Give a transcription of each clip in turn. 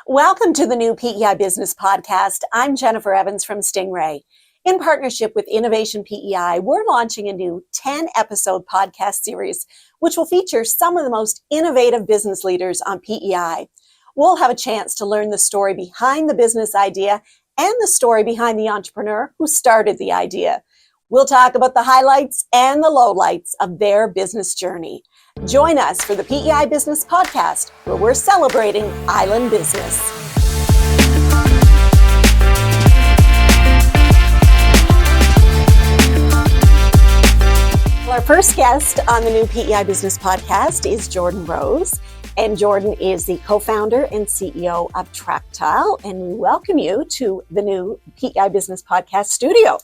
Welcome to the new PEI Business Podcast. I'm Jennifer Evans from Stingray. In partnership with Innovation PEI, we're launching a new 10-episode podcast series, which will feature some of the most innovative business leaders on PEI. We'll have a chance to learn the story behind the business idea and the story behind the entrepreneur who started the idea. We'll talk about the highlights and the lowlights of their business journey. Join us for the PEI Business Podcast, where we're celebrating island business. Well, our first guest on the new PEI Business Podcast is Jordan Rose. And Jordan is the co-founder and CEO of Tracktile. And we welcome you to the new PEI Business Podcast studio.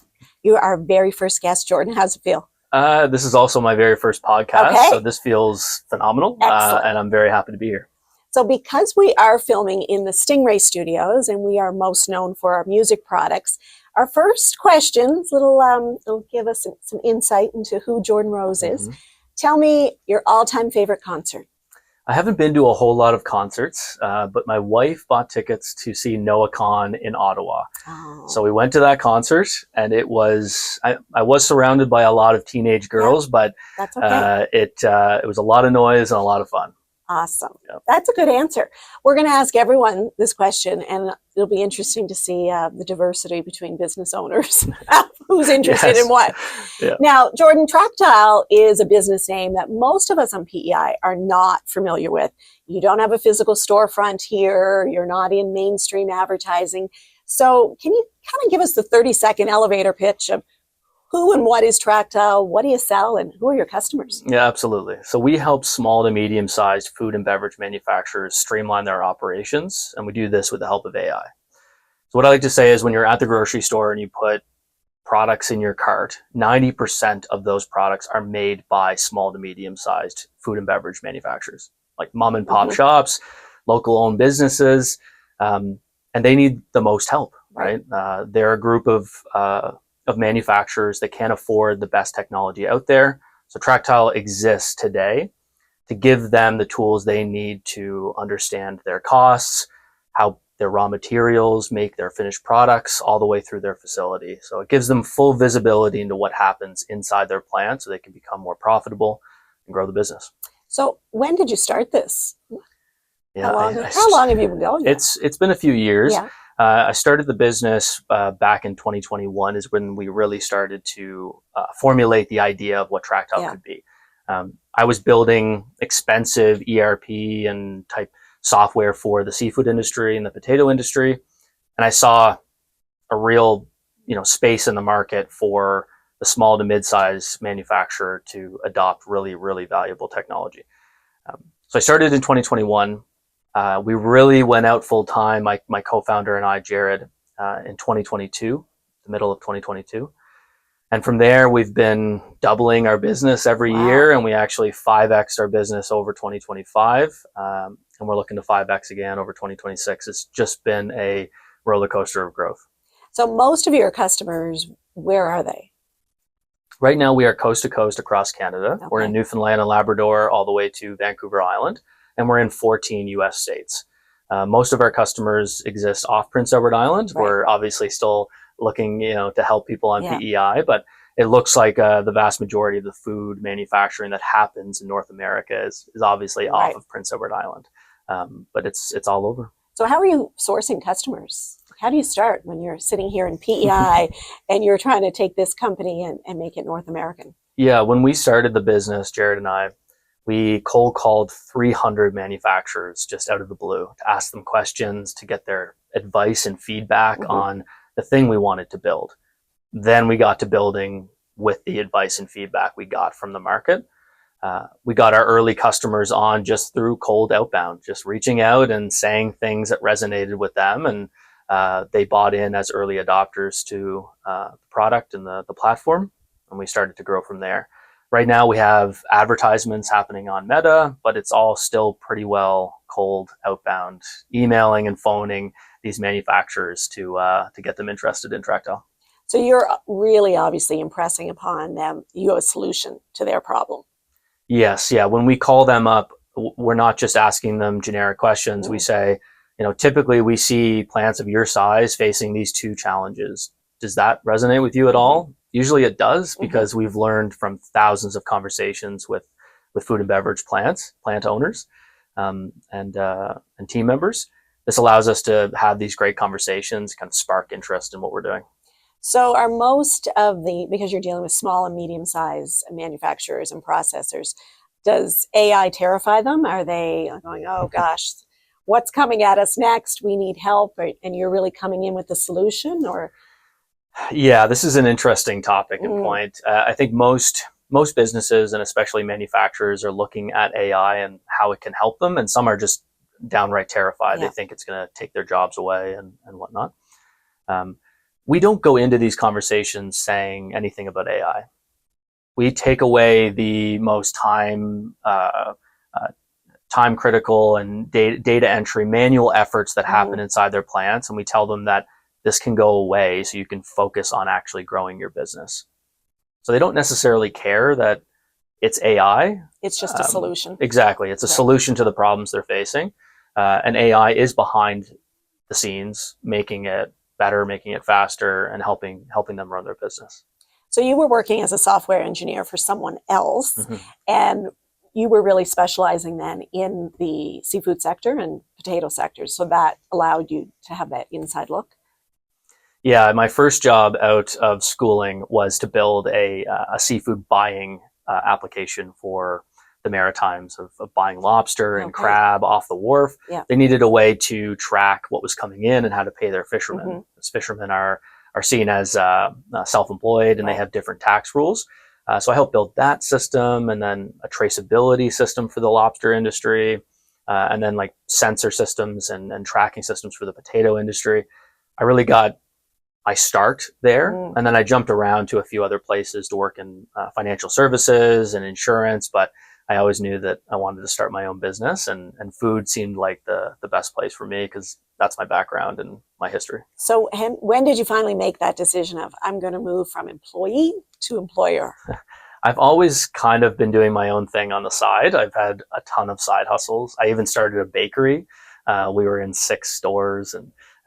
You are our very first guest, Jordan. How's it feel? This is also my very first podcast, okay. So this feels phenomenal, and I'm very happy to be here. So because we are filming in the Stingray studios, and we are most known for our music products, our first questions will give us some insight into who Jordan Rose is. Mm-hmm. Tell me your all-time favorite concert. I haven't been to a whole lot of concerts, but my wife bought tickets to see Noah Kahan in Ottawa. Oh. So we went to that concert, and it was, I was surrounded by a lot of teenage girls, but that's okay. It was a lot of noise and a lot of fun. Awesome. Yep. That's a good answer. We're going to ask everyone this question, and it'll be interesting to see the diversity between business owners, who's interested in what. Yeah. Now, Jordan, Tracktile is a business name that most of us on PEI are not familiar with. You don't have a physical storefront here. You're not in mainstream advertising. So can you kind of give us the 30-second elevator pitch of who and what is Tracktile? What do you sell, and who are your customers? Yeah, absolutely. So we help small to medium-sized food and beverage manufacturers streamline their operations, and we do this with the help of AI. So what I like to say is when you're at the grocery store and you put products in your cart, 90% of those products are made by small to medium-sized food and beverage manufacturers, like mom and pop shops, local-owned businesses, and they need the most help, right? They're a group of manufacturers that can't afford the best technology out there. So Tracktile exists today to give them the tools they need to understand their costs, how their raw materials make their finished products all the way through their facility. So it gives them full visibility into what happens inside their plant so they can become more profitable and grow the business. So when did you start this? Yeah, how long have you been going? It's been a few years. Yeah. I started the business back in 2021 is when we really started to formulate the idea of what Tracktile could be. I was building expensive ERP and type software for the seafood industry and the potato industry. And I saw a real, space in the market for the small to mid-size manufacturer to adopt really, really valuable technology. So I started in 2021. We really went out full time, my co-founder and I, Jared, in 2022, the middle of 2022. And from there, we've been doubling our business every year, and we actually 5X'd our business over 2025. And we're looking to 5X again over 2026. It's just been a roller coaster of growth. So most of your customers, where are they? Right now, we are coast to coast across Canada. Okay. We're in Newfoundland and Labrador all the way to Vancouver Island. And we're in 14 U.S. states. Most of our customers exist off Prince Edward Island. Right. We're obviously still looking, to help people on PEI, but it looks like the vast majority of the food manufacturing that happens in North America is obviously off of Prince Edward Island. But it's all over. So how are you sourcing customers? How do you start when you're sitting here in PEI and you're trying to take this company and make it North American? Yeah, when we started the business, Jared and I, we cold called 300 manufacturers just out of the blue to ask them questions, to get their advice and feedback on the thing we wanted to build. Then we got to building with the advice and feedback we got from the market. We got our early customers on just through cold outbound, just reaching out and saying things that resonated with them. And they bought in as early adopters to the product and the platform. And we started to grow from there. Right now we have advertisements happening on Meta, but it's all still pretty well cold outbound, emailing and phoning these manufacturers to get them interested in Tracktile. So you're really obviously impressing upon them, you have a solution to their problem. Yes, yeah. When we call them up, we're not just asking them generic questions. We say, typically we see plants of your size facing these two challenges. Does that resonate with you at all? Usually it does, because we've learned from thousands of conversations with food and beverage plant owners, and team members. This allows us to have these great conversations, kind of spark interest in what we're doing. So are because you're dealing with small and medium-sized manufacturers and processors, does AI terrify them? Are they going, oh gosh, what's coming at us next? We need help, and you're really coming in with the solution? Or yeah, this is an interesting topic and point. I think most businesses, and especially manufacturers, are looking at AI and how it can help them, and some are just downright terrified. They think it's going to take their jobs away and whatnot. We don't go into these conversations saying anything about AI. We take away the most time critical and data entry, manual efforts that happen inside their plants, and we tell them that this can go away so you can focus on actually growing your business. So they don't necessarily care that it's AI. It's just a solution. Exactly. It's a solution to the problems they're facing. And AI is behind the scenes, making it better, making it faster, and helping them run their business. So you were working as a software engineer for someone else, and you were really specializing then in the seafood sector and potato sectors. So that allowed you to have that inside look. Yeah, my first job out of schooling was to build a seafood buying application for the Maritimes, of buying lobster and crab off the wharf. They needed a way to track what was coming in and how to pay their fishermen. Those fishermen are seen as self-employed, and they have different tax rules. So I helped build that system, and then a traceability system for the lobster industry, and then like sensor systems and tracking systems for the potato industry. I really got my start there, and then I jumped around to a few other places to work in financial services and insurance, but I always knew that I wanted to start my own business, and food seemed like the best place for me, because that's my background and my history. So when did you finally make that decision of, I'm going to move from employee to employer? I've always kind of been doing my own thing on the side. I've had a ton of side hustles. I even started a bakery. We were in 6 stores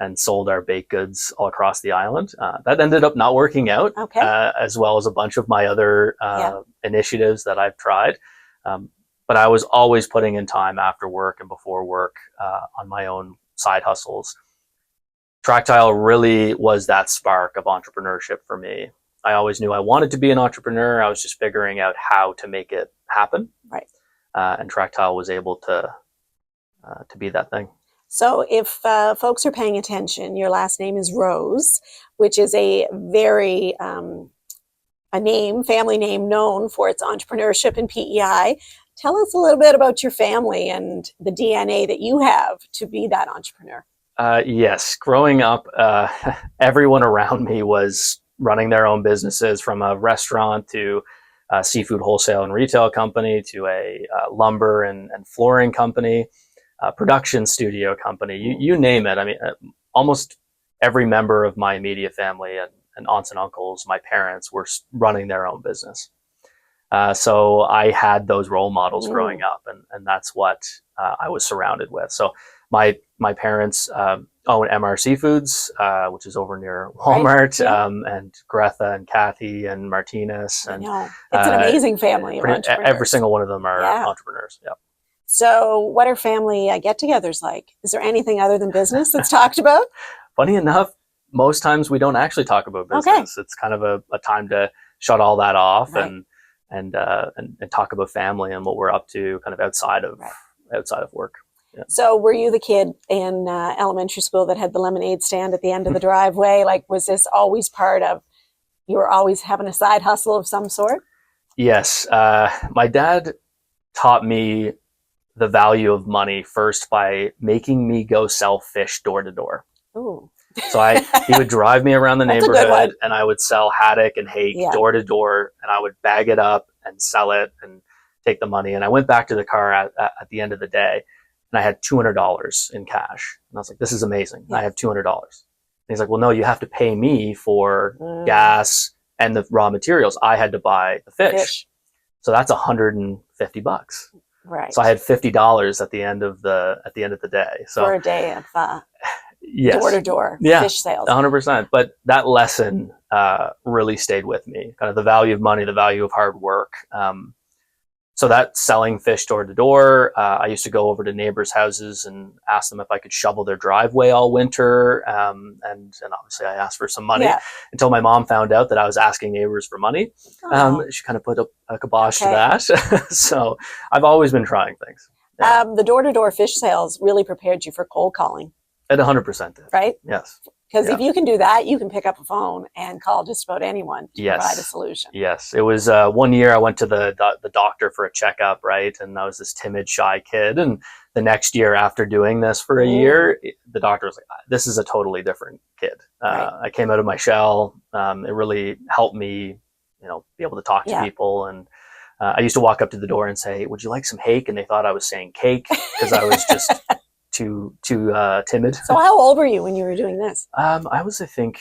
and sold our baked goods all across the island. That ended up not working out, as well as a bunch of my other initiatives that I've tried. But I was always putting in time after work and before work on my own side hustles. Tracktile really was that spark of entrepreneurship for me. I always knew I wanted to be an entrepreneur. I was just figuring out how to make it happen. Right. And Tracktile was able to be that thing. So if folks are paying attention, your last name is Rose, which is a very family name known for its entrepreneurship in PEI. Tell us a little bit about your family and the DNA that you have to be that entrepreneur. Yes. Growing up, everyone around me was running their own businesses, from a restaurant to a seafood wholesale and retail company to a lumber and flooring company, production studio company, you name it. I mean, almost every member of my immediate family and aunts and uncles, my parents, were running their own business. So I had those role models growing up, and that's what I was surrounded with. So my parents own MR Seafoods, which is over near Walmart, and Greta and Kathy and Martinez. And it's an amazing family of entrepreneurs. Every single one of them are entrepreneurs. Yeah. So what are family get-togethers like? Is there anything other than business that's talked about? Funny enough, most times we don't actually talk about business. It's kind of a time to shut all that off and talk about family and what we're up to, kind of outside of work. Yeah. So were you the kid in elementary school that had the lemonade stand at the end of the driveway? Like, was this always part of, you were always having a side hustle of some sort? Yes. My dad taught me the value of money first by making me go sell fish door to door. Ooh. So he would drive me around the neighborhood, and I would sell haddock and hake door to door, and I would bag it up and sell it and take the money. And I went back to the car at the end of the day, and I had $200 in cash. And I was like, this is amazing. I have $200. And he's like, well, no, you have to pay me for gas and the raw materials. I had to buy the fish. So that's $150. Right. So I had $50 at the end of the day. So for a day of yes, door-to-door yeah, fish sales. 100%. But that lesson really stayed with me. Kind of the value of money, the value of hard work. So that selling fish door to door, I used to go over to neighbors' houses and ask them if I could shovel their driveway all winter. And obviously I asked for some money until my mom found out that I was asking neighbors for money. She kind of put a kibosh to that. So I've always been trying things. Yeah. The door-to-door fish sales really prepared you for cold calling. It 100% did. Right? Yes. Because if you can do that, you can pick up a phone and call just about anyone to provide a solution. Yes. It was one year I went to the doctor for a checkup, right? And I was this timid, shy kid. And the next year after doing this for a year, the doctor was like, this is a totally different kid. I came out of my shell. It really helped me, be able to talk to people. And I used to walk up to the door and say, would you like some hake? And they thought I was saying cake because I was just too timid. So how old were you when you were doing this? I was, I think,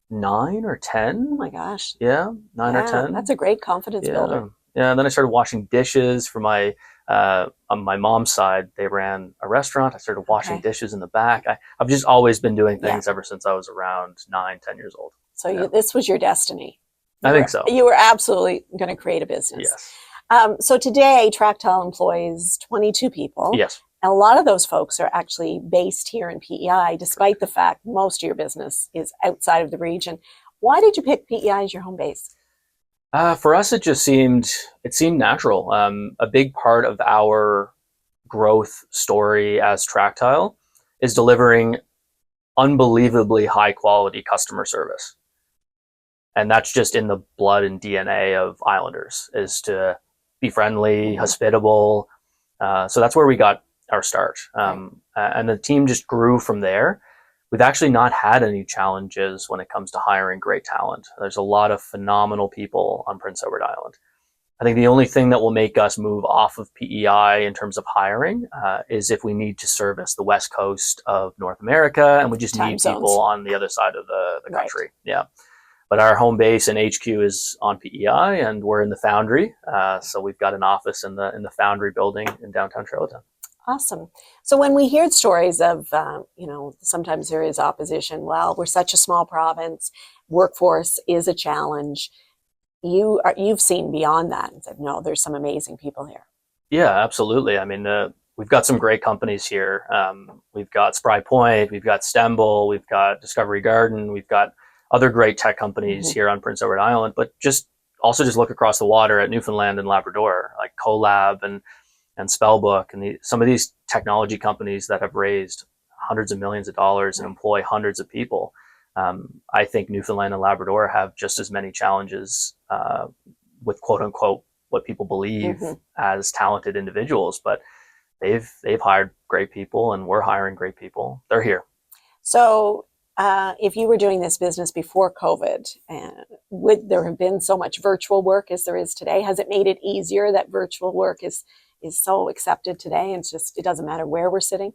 9 or 10. Oh my gosh. Yeah, 9 or 10. That's a great confidence builder. Yeah, and then I started washing dishes for my on my mom's side. They ran a restaurant. I started washing dishes in the back. I've just always been doing things ever since I was around 9, 10 years old. So this was your destiny. I think so. You were absolutely going to create a business. Yes. So today, Tracktile employs 22 people. Yes. And a lot of those folks are actually based here in PEI, despite the fact most of your business is outside of the region. Why did you pick PEI as your home base? For us, it seemed natural. A big part of our growth story as Tracktile is delivering unbelievably high quality customer service. And that's just in the blood and DNA of Islanders, is to be friendly, hospitable. So that's where we got our start. And the team just grew from there. We've actually not had any challenges when it comes to hiring great talent. There's a lot of phenomenal people on Prince Edward Island. I think the only thing that will make us move off of PEI in terms of hiring is if we need to service the West Coast of North America and we just need people on the other side of the country. Yeah. But our home base and HQ is on PEI, and we're in the Foundry. So we've got an office in the Foundry building in downtown Charlottetown. Awesome. So when we hear stories of, sometimes there is opposition. Well, we're such a small province. Workforce is a challenge. You've seen beyond that and said, no, there's some amazing people here. Yeah, absolutely. I mean, we've got some great companies here. We've got Spry Point, we've got Stemble, we've got Discovery Garden, we've got other great tech companies here on Prince Edward Island, but just look across the water at Newfoundland and Labrador, like Colab and Spellbook, and some of these technology companies that have raised hundreds of millions of dollars and employ hundreds of people. I think Newfoundland and Labrador have just as many challenges with quote unquote what people believe as talented individuals, but they've hired great people, and we're hiring great people. They're here. So if you were doing this business before COVID, would there have been so much virtual work as there is today? Has it made it easier that virtual work is so accepted today, and it doesn't matter where we're sitting?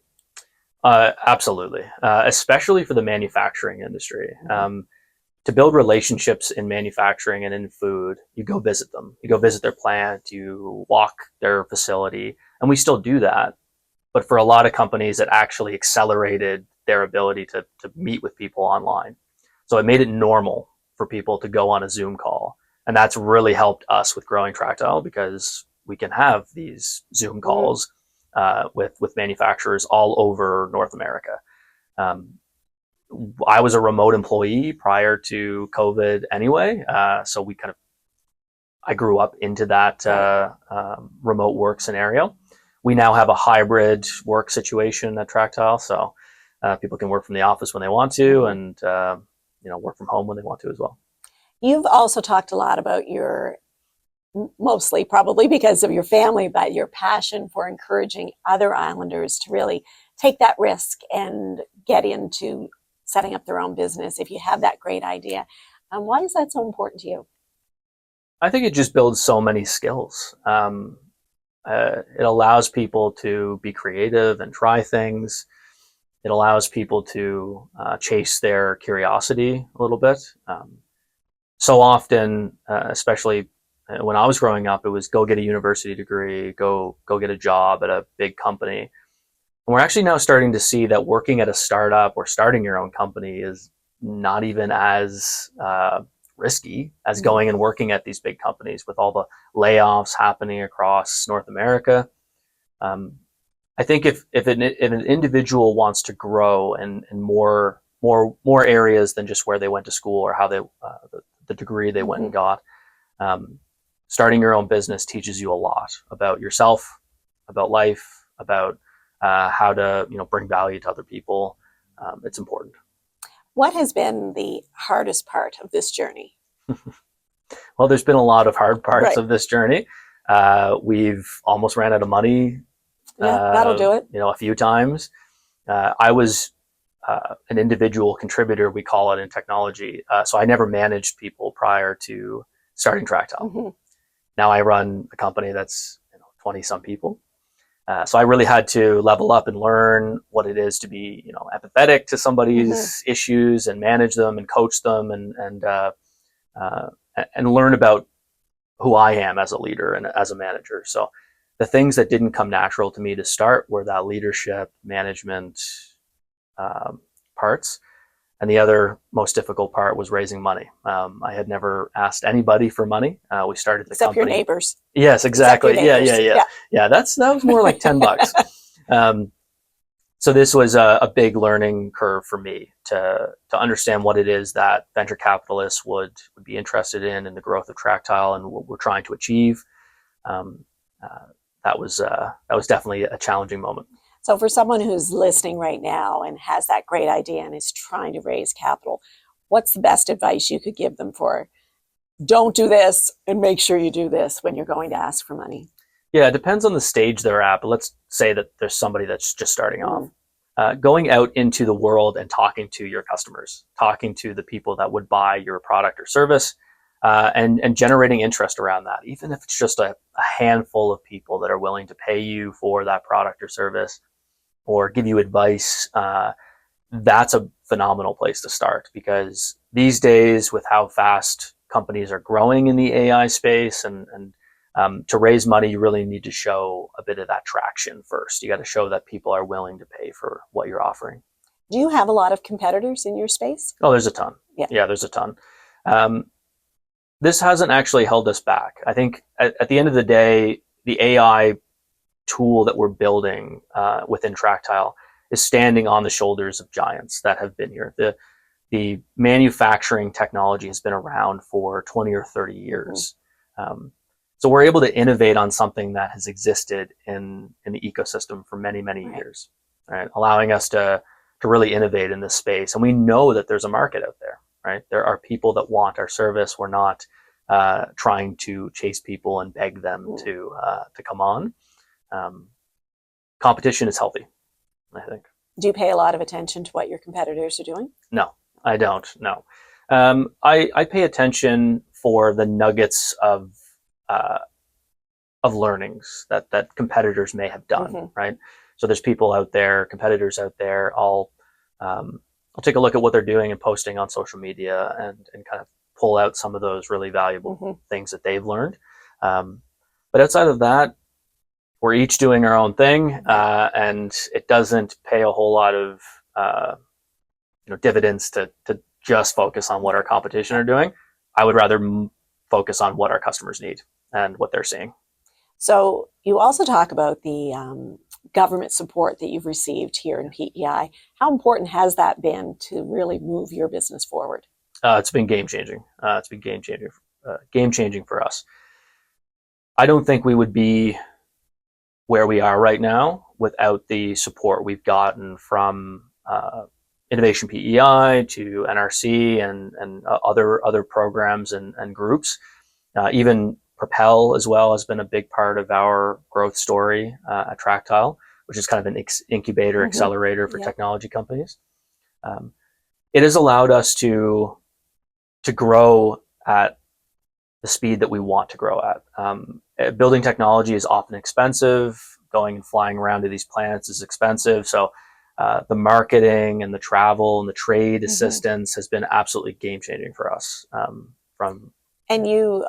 Absolutely, especially for the manufacturing industry. To build relationships in manufacturing and in food, you go visit them. You go visit their plant, you walk their facility, and we still do that. But for a lot of companies, it actually accelerated their ability to meet with people online. So it made it normal for people to go on a Zoom call. And that's really helped us with growing Tracktile, because we can have these Zoom calls with manufacturers all over North America. I was a remote employee prior to COVID anyway. So I grew up into that remote work scenario. We now have a hybrid work situation at Tracktile. So people can work from the office when they want to, and work from home when they want to as well. You've also talked a lot about mostly probably because of your family, but your passion for encouraging other Islanders to really take that risk and get into setting up their own business if you have that great idea. Why is that so important to you? I think it just builds so many skills. It allows people to be creative and try things. It allows people to chase their curiosity a little bit. So often, especially When I was growing up, it was go get a university degree, go get a job at a big company. And we're actually now starting to see that working at a startup or starting your own company is not even as risky as going and working at these big companies with all the layoffs happening across North America. I think if an individual wants to grow in more areas than just where they went to school or how they the degree they went and got, starting your own business teaches you a lot about yourself, about life, about how to bring value to other people. It's important. What has been the hardest part of this journey? Well, there's been a lot of hard parts Right. of this journey. We've almost ran out of money. Yeah, that'll do it. A few times. I was an individual contributor, we call it in technology. So I never managed people prior to starting Tracktile. Now I run a company that's 20 some people. So I really had to level up and learn what it is to be, empathetic to somebody's issues and manage them and coach them and learn about who I am as a leader and as a manager. So the things that didn't come natural to me to start were that leadership, management parts. And the other most difficult part was raising money. I had never asked anybody for money. We started the Except company. your neighbors. Yes, exactly. Yeah. That was more like $10. So this was a big learning curve for me to understand what it is that venture capitalists would be interested in the growth of Tracktile and what we're trying to achieve. That was definitely a challenging moment. So for someone who's listening right now and has that great idea and is trying to raise capital, what's the best advice you could give them for don't do this and make sure you do this when you're going to ask for money? Yeah, it depends on the stage they're at, but let's say that there's somebody that's just starting off. Going out into the world and talking to your customers, talking to the people that would buy your product or service, and generating interest around that, even if it's just a handful of people that are willing to pay you for that product or service or give you advice, that's a phenomenal place to start, because these days with how fast companies are growing in the AI space and to raise money, you really need to show a bit of that traction first. You got to show that people are willing to pay for what you're offering. Do you have a lot of competitors in your space? Oh, there's a ton. Yeah, there's a ton. This hasn't actually held us back. I think at the end of the day, the AI tool that we're building within Tracktile is standing on the shoulders of giants that have been here. The manufacturing technology has been around for 20 or 30 years. So we're able to innovate on something that has existed in the ecosystem for many, many years, right? Allowing us to really innovate in this space. And we know that there's a market out there, right? There are people that want our service. We're not trying to chase people and beg them to come on. Competition is healthy, I think. Do you pay a lot of attention to what your competitors are doing? No, I don't. No. I pay attention for the nuggets of learnings that competitors may have done, right? So there's people out there, competitors out there. I'll take a look at what they're doing and posting on social media and kind of pull out some of those really valuable things that they've learned. But outside of that, we're each doing our own thing, and it doesn't pay a whole lot of dividends to just focus on what our competition are doing. I would rather focus on what our customers need and what they're seeing. So you also talk about the government support that you've received here in PEI. How important has that been to really move your business forward? It's been game changing. It's been game changing for us. I don't think we would be where we are right now without the support we've gotten from Innovation PEI to NRC and other programs and groups. Even Propel as well has been a big part of our growth story at Tracktile, which is kind of an incubator accelerator for technology companies. It has allowed us to grow at the speed that we want to grow at. Building technology is often expensive. Going and flying around to these planets is expensive. So the marketing and the travel and the trade assistance has been absolutely game changing for us. And you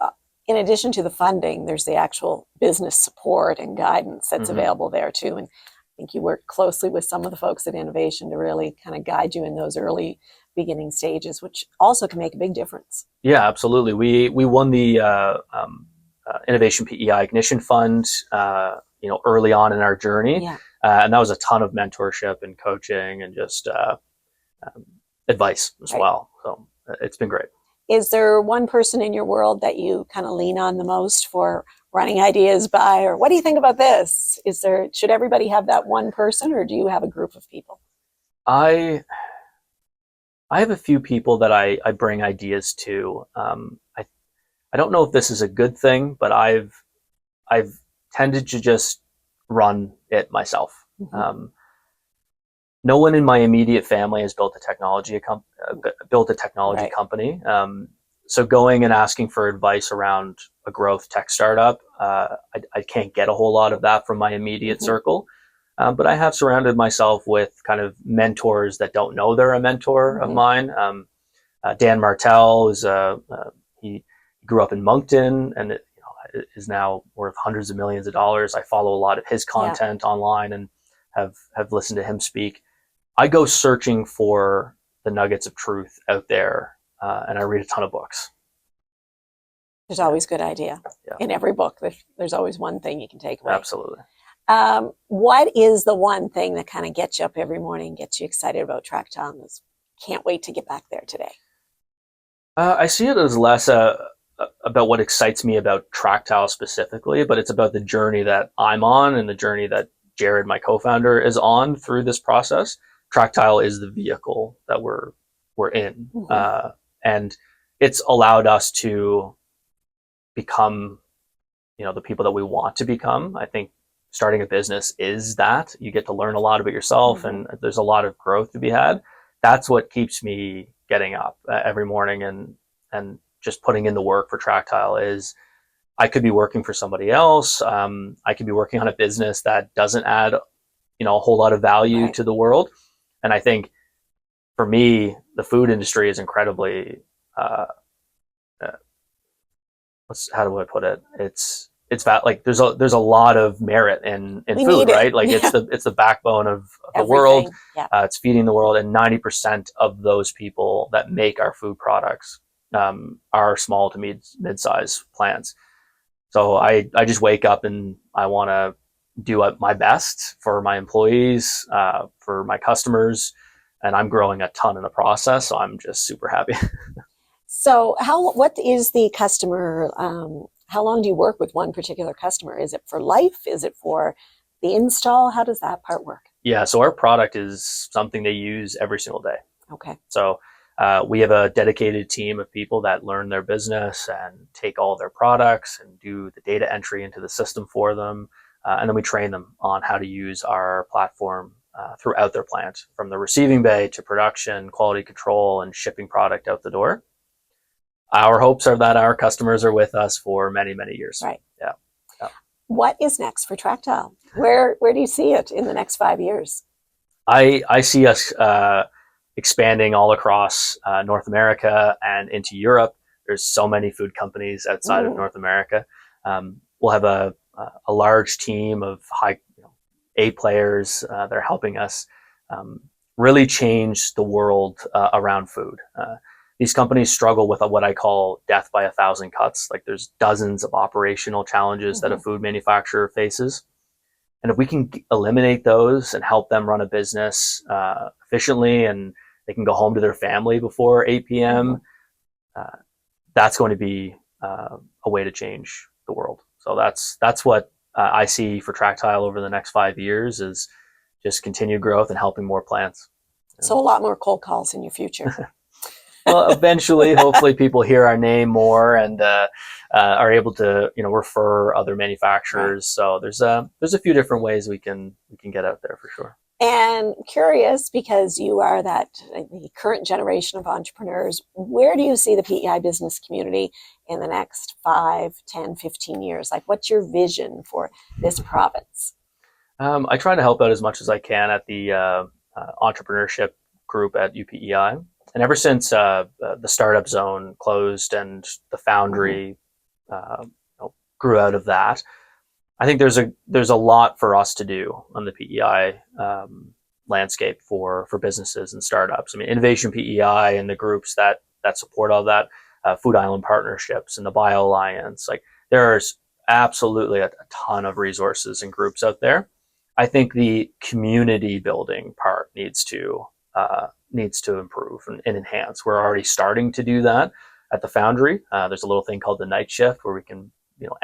in addition to the funding, there's the actual business support and guidance that's available there too. And I think you work closely with some of the folks at Innovation to really kind of guide you in those early beginning stages, which also can make a big difference. Yeah, absolutely. We won the Innovation PEI Ignition Fund, early on in our journey. Yeah. And that was a ton of mentorship and coaching and just advice as well. So it's been great. Is there one person in your world that you kind of lean on the most for running ideas by, or what do you think about this? Should everybody have that one person, or do you have a group of people? I have a few people that I bring ideas to. I don't know if this is a good thing, but I've tended to just run it myself. No one in my immediate family has built a technology Right. company. So going and asking for advice around a growth tech startup, I can't get a whole lot of that from my immediate circle. But I have surrounded myself with kind of mentors that don't know they're a mentor of mine. Dan Martell he grew up in Moncton and is now worth hundreds of millions of dollars. I follow a lot of his content online and have listened to him speak. I go searching for the nuggets of truth out there, and I read a ton of books. There's always good idea. In every book. There's always one thing you can take away. Absolutely. What is the one thing that kind of gets you up every morning, gets you excited about Tracktile, and can't wait to get back there today? I see it as less about what excites me about Tracktile specifically, but it's about the journey that I'm on and the journey that Jared, my co-founder, is on through this process. Tracktile is the vehicle that we're in, and it's allowed us to become, the people that we want to become. I think starting a business is that. You get to learn a lot about yourself, and there's a lot of growth to be had. That's what keeps me getting up every morning and just putting in the work for Tracktile. Is I could be working for somebody else. I could be working on a business that doesn't add, a whole lot of value to the world. And I think for me, the food industry is incredibly, how do I put it? It's like there's a lot of merit in food, right? Like it's the backbone of the world. It's feeding the world, and 90% of those people that make our food products are small to mid-size plants. So I just wake up and I want to do my best for my employees, for my customers, and I'm growing a ton in the process. So I'm just super happy. So what is the customer? How long do you work with one particular customer? Is it for life? Is it for the install? How does that part work? Yeah, so our product is something they use every single day. Okay. So we have a dedicated team of people that learn their business and take all their products and do the data entry into the system for them. And then we train them on how to use our platform throughout their plant, from the receiving bay to production, quality control, and shipping product out the door. Our hopes are that our customers are with us for many, many years. Right. Yeah. What is next for Tracktile? Where do you see it in the next 5 years? I see us expanding all across North America and into Europe. There's so many food companies outside of North America. We'll have a large team of high A players that are helping us really change the world around food. These companies struggle with what I call death by 1,000 cuts. Like there's dozens of operational challenges that a food manufacturer faces. And if we can eliminate those and help them run a business efficiently, and they can go home to their family before 8 p.m., that's going to be a way to change the world. So that's what I see for Tracktile over the next 5 years, is just continued growth and helping more plants. So a lot more cold calls in your future. Well, eventually, hopefully people hear our name more and are able to, refer other manufacturers. So there's a few different ways we can get out there for sure. And curious, because you are the current generation of entrepreneurs, where do you see the PEI business community in the next 5, 10, 15 years? Like, what's your vision for this province? I try to help out as much as I can at the entrepreneurship group at UPEI. And ever since the startup zone closed and the foundry grew out of that. I think there's a lot for us to do on the PEI landscape for businesses and startups. I mean, Innovation PEI and the groups that support all that, Food Island Partnerships and the Bio Alliance, like there's absolutely a ton of resources and groups out there. I think the community building part needs to improve and enhance. We're already starting to do that at the Foundry. There's a little thing called the night shift where we can,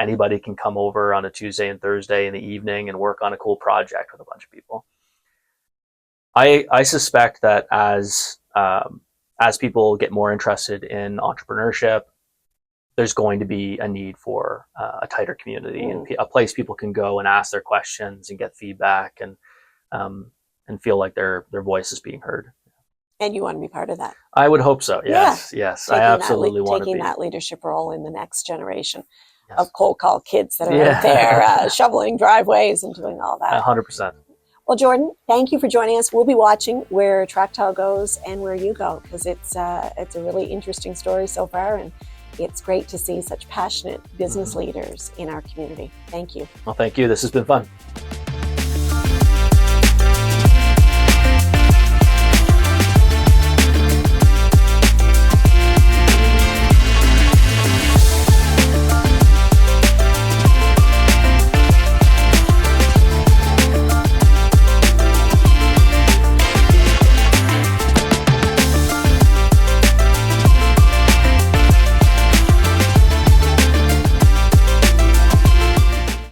anybody can come over on a Tuesday and Thursday in the evening and work on a cool project with a bunch of people. I suspect that as people get more interested in entrepreneurship, there's going to be a need for a tighter community and a place people can go and ask their questions and get feedback and feel like their voice is being heard. And you want to be part of that? I would hope so. Yes. I absolutely want to be. Taking that leadership role in the next generation of cold call kids that are out there shoveling driveways and doing all that. 100%. Well, Jordan, thank you for joining us. We'll be watching where Tracktile goes and where you go, because it's a really interesting story so far, and it's great to see such passionate business leaders in our community. Thank you. Well, thank you. This has been fun.